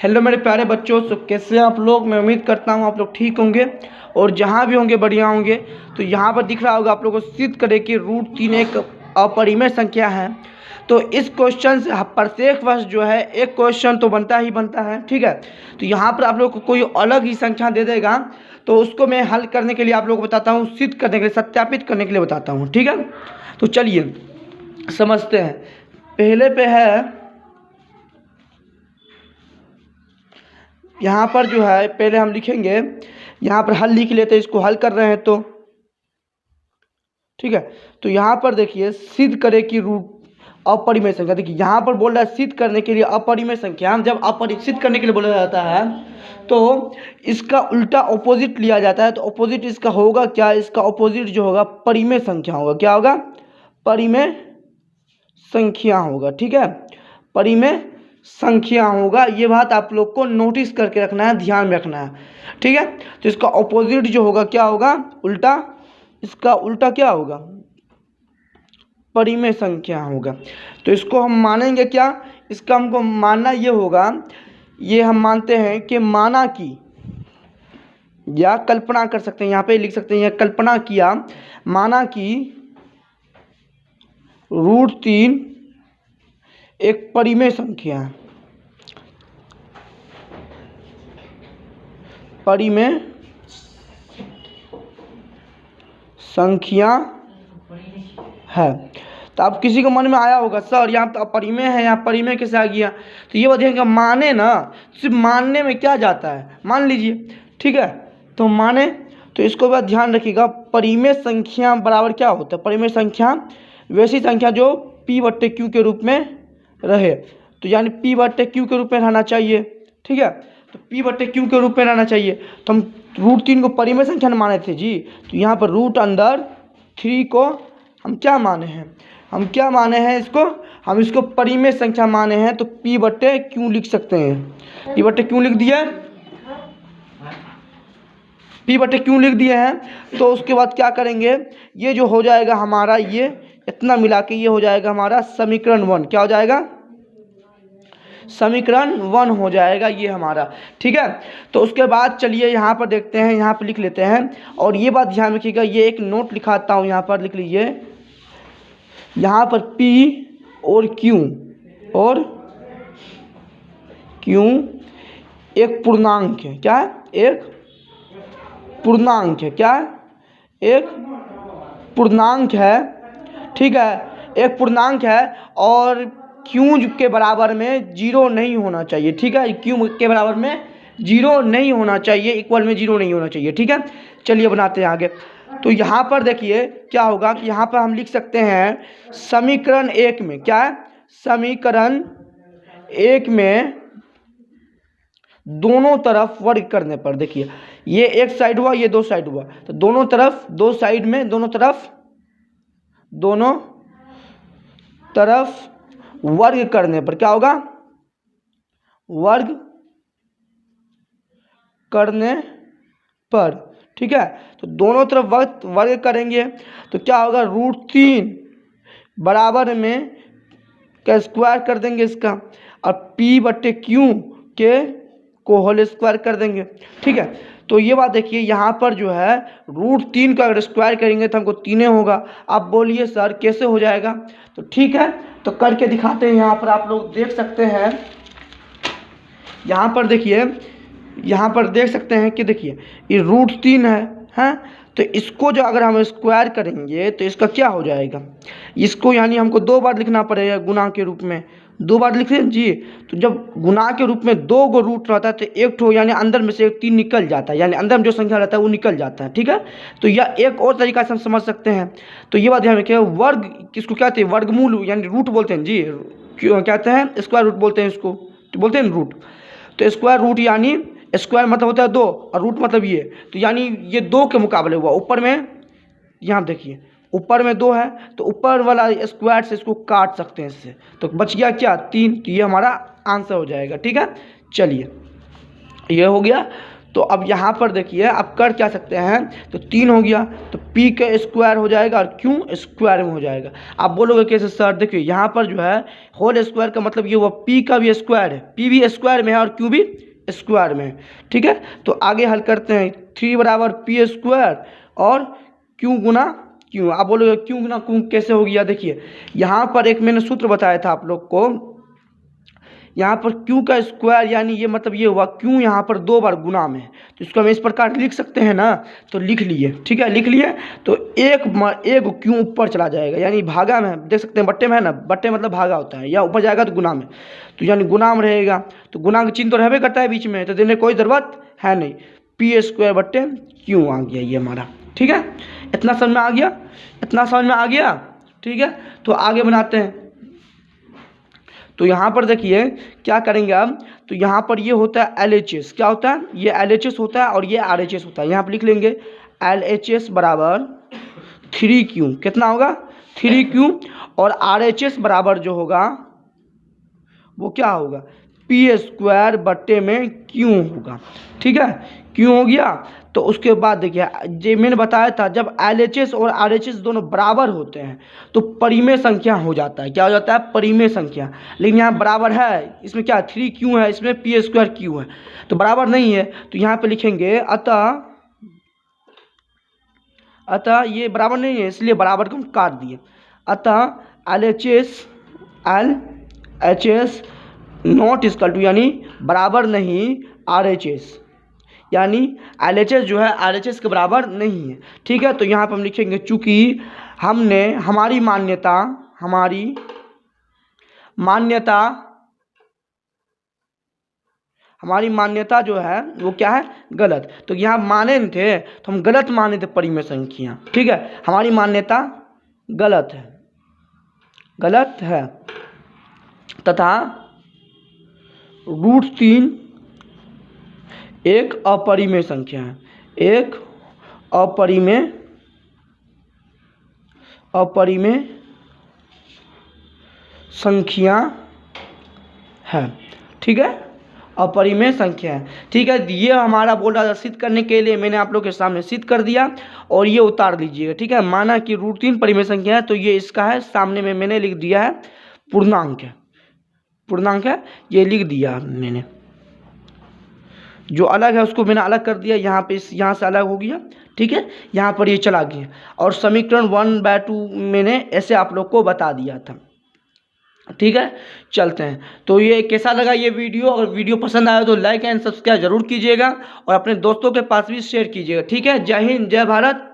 Hello मेरे प्यारे बच्चों, कैसे हैं आप लोग। मैं उम्मीद करता हूं आप लोग ठीक होंगे और जहां भी होंगे बढ़िया होंगे। तो यहां पर दिख रहा होगा आप लोगों को, सिद्ध करें कि √3 एक अपरिमेय संख्या है। तो इस क्वेश्चन से प्रत्येक वर्ष जो है एक क्वेश्चन तो बनता ही बनता है, ठीक है। तो यहाँ पर आप लोग को कोई अलग ही संख्या दे देगा, तो उसको मैं हल करने के लिए आप लोग को बताता हूँ, सिद्ध करने के लिए, सत्यापित करने के लिए बताता हूँ, ठीक है। तो चलिए समझते हैं। पहले पे है यहाँ पर जो है, पहले हम लिखेंगे यहाँ पर हल लिख लेते हैं। इसको हल कर रहे हैं तो ठीक है। तो यहाँ पर देखिए, सिद्ध करें कि अपरिमेय संख्या। देखिए यहाँ पर बोल रहा है सिद्ध करने के लिए अपरिमेय संख्या। जब सिद्ध करने के लिए बोला जाता है तो इसका उल्टा ऑपोजिट लिया जाता है। तो ऑपोजिट इसका होगा क्या, इसका ऑपोजिट जो होगा परिमेय संख्या होगा। क्या होगा? परिमेय संख्या होगा, ठीक है। परिमेय संख्या होगा। ये बात आप लोग को नोटिस करके रखना है, ध्यान में रखना है, ठीक है। तो इसका ऑपोजिट जो होगा क्या होगा? उल्टा। इसका उल्टा क्या होगा? परिमेय संख्या होगा। तो इसको हम मानेंगे क्या? इसका हमको मानना ये होगा, ये हम मानते हैं कि माना कि, या कल्पना कर सकते हैं, यहाँ पे लिख सकते हैं, या कल्पना किया, माना कि √3 एक परिमेय संख्या है। परिमेय संख्या है। तो अब किसी को मन में आया होगा, सर यहाँ तो अपरिमेय है, यहाँ परिमेय कैसे आ गया? तो ये बताइएगा, माने ना, सिर्फ मानने में क्या जाता है, मान लीजिए, ठीक है। तो माने, तो इसको बात ध्यान रखिएगा, परिमेय संख्या बराबर क्या होता है? परिमेय संख्या वैसी संख्या जो P/Q के रूप में रहे। तो यानी P/Q के रूप में रहना चाहिए, ठीक है। तो P/Q के रूप में रहना चाहिए। तो हम √3 को परिमेय संख्या माने थे जी। तो यहाँ पर √3 को हम क्या माने हैं? हम क्या माने हैं इसको? हम इसको परिमेय संख्या माने हैं। तो P/Q लिख सकते हैं। P/Q लिख दिया, P/Q लिख दिए हैं। तो उसके बाद क्या करेंगे, ये जो हो जाएगा हमारा, ये इतना मिला के ये हो जाएगा हमारा समीकरण 1। क्या हो जाएगा? समीकरण 1 हो जाएगा ये हमारा, ठीक है। तो उसके बाद चलिए यहाँ पर देखते हैं, यहाँ पर लिख लेते हैं। और ये बात ध्यान रखिएगा, ये एक नोट लिखाता हूँ, यहाँ पर लिख लीजिए। यहाँ पर P और Q एक पूर्णांक है। क्या है? एक पूर्णांक है। क्या है? एक पूर्णांक है, ठीक है। एक पूर्णांक है और Q के बराबर में 0 नहीं होना चाहिए, ठीक है। Q के बराबर में 0 नहीं होना चाहिए, इक्वल में 0 नहीं होना चाहिए, ठीक है। चलिए बनाते हैं आगे। तो यहाँ पर देखिए क्या होगा कि यहाँ पर हम लिख सकते हैं समीकरण 1 में। क्या है? समीकरण 1 में दोनों तरफ वर्ग करने पर, देखिए ये एक साइड हुआ, ये दो साइड हुआ, तो दोनों तरफ, दो साइड में, दोनों तरफ वर्ग करने पर क्या होगा? वर्ग करने पर, ठीक है। तो दोनों तरफ वर्ग करेंगे तो क्या होगा? √3 बराबर में का स्क्वायर कर देंगे इसका, और P/Q के को होल स्क्वायर कर देंगे, ठीक है। तो ये बात देखिए, यहाँ पर जो है √3 का अगर स्क्वायर करेंगे तो हमको 3 होगा। आप बोलिए सर कैसे हो जाएगा? तो ठीक है, तो करके दिखाते हैं। यहाँ पर आप लोग देख सकते हैं, यहाँ पर देखिए, यहाँ पर देख सकते हैं कि देखिए ये √3 है, हैं। तो इसको जो अगर हम स्क्वायर करेंगे तो इसका क्या हो जाएगा? इसको यानी हमको 2 बार लिखना पड़ेगा, गुना के रूप में 2 बार लिख रहे हैं जी। तो जब गुना के रूप में 2 गो रूट रहता है तो एक ठो यानी अंदर में से 3 निकल जाता है, यानी अंदर में जो संख्या रहता है वो निकल जाता है, ठीक है। तो यह एक और तरीका से हम समझ सकते हैं। तो ये बात ध्यान रखिए, वर्ग किसको कहते हैं? वर्गमूल यानी रूट बोलते हैं जी। क्यों कहते हैं? स्क्वायर रूट बोलते हैं इसको, तो बोलते हैं रूट। तो स्क्वायर रूट यानी स्क्वायर मतलब होता है 2 और रूट मतलब ये, तो यानी ये 2 के मुकाबले हुआ। ऊपर में, यहाँ देखिए ऊपर में 2 है, तो ऊपर वाला स्क्वायर से इसको काट सकते हैं इससे, तो बच गया क्या? 3। तो ये हमारा आंसर हो जाएगा, ठीक है। चलिए ये हो गया। तो अब यहाँ पर देखिए आप कर क्या सकते हैं, तो 3 हो गया तो p का स्क्वायर हो जाएगा और q स्क्वायर में हो जाएगा। आप बोलोगे कैसे सर, देखिए यहाँ पर जो है होल स्क्वायर का मतलब ये हुआ p का भी स्क्वायर है, p भी स्क्वायर में है और q भी स्क्वायर में है। ठीक है, तो आगे हल करते हैं। 3 बराबर p स्क्वायर और q गुना q। आप बोलोगे q गुना q कैसे हो गया, देखिए यहाँ पर एक मैंने सूत्र बताया था आप लोग को, यहाँ पर q का स्क्वायर यानी ये मतलब ये हुआ q यहाँ पर 2 बार गुना में है, तो इसको हम इस प्रकार लिख सकते हैं ना, तो लिख लिए। ठीक है, लिख लिए तो एक q ऊपर चला जाएगा, यानी भागा में देख सकते हैं, बट्टे में है ना, बट्टे मतलब भागा होता है, या ऊपर जाएगा तो गुना में, तो यानी गुना में रहेगा, तो गुना का चिन्ह तो रहबे करता है बीच में, तो देने कोई ज़रूरत है नहीं, p स्क्वायर बट्टे q आ गया ये हमारा। ठीक है, इतना समझ में आ गया, इतना समझ में आ गया। ठीक है, तो आगे बनाते हैं। तो यहाँ पर देखिए क्या करेंगे अब, तो यहाँ पर ये होता है LHS, क्या होता है, ये LHS होता है और ये RHS होता है। यहाँ पर लिख लेंगे LHS बराबर 3Q, कितना होगा 3Q, और RHS बराबर जो होगा वो क्या होगा p स्क्वायर बट्टे में q होगा। ठीक है, q हो गया। तो उसके बाद देखिए जो मैंने बताया था, जब LHS और RHS दोनों बराबर होते हैं तो परिमेय संख्या हो जाता है, क्या हो जाता है, परिमेय संख्या। लेकिन यहाँ बराबर है, इसमें क्या 3Q है, इसमें p स्क्वायर q है, तो बराबर नहीं है, तो यहाँ पे लिखेंगे अतः ये बराबर नहीं है, इसलिए बराबर को हम काट दिए। अतः LHS नॉट इक्वल टू यानी बराबर नहीं RHS, यानी LHS जो है RHS के बराबर नहीं है। ठीक है, तो यहाँ पर हम लिखेंगे चूँकि हमने हमारी मान्यता जो है वो क्या है, गलत। तो यहाँ माने नहीं थे, तो हम गलत माने थे परिमेय संख्या। ठीक है, हमारी मान्यता गलत है तथा √3 एक अपरिमेय संख्या है, एक अपरिमेय संख्या है। ठीक है, अपरिमेय संख्या है। ठीक है, ये हमारा बोल रहा था सिद्ध करने के लिए, मैंने आप लोग के सामने सिद्ध कर दिया और ये उतार लीजिएगा। ठीक है, माना कि √3 परिमेय संख्या है, तो ये इसका है, सामने में मैंने लिख दिया है पूर्णांक है, ये लिख दिया मैंने। जो अलग है उसको मैंने अलग कर दिया, यहाँ पे यहाँ से अलग हो गया। ठीक है, यहाँ पर ये चला गया, और समीकरण 1/2 मैंने ऐसे आप लोग को बता दिया था। ठीक है, चलते हैं। तो ये कैसा लगा ये वीडियो, अगर वीडियो पसंद आया तो लाइक एंड सब्सक्राइब जरूर कीजिएगा और अपने दोस्तों के पास भी शेयर कीजिएगा। ठीक है, जय हिंद, जय भारत।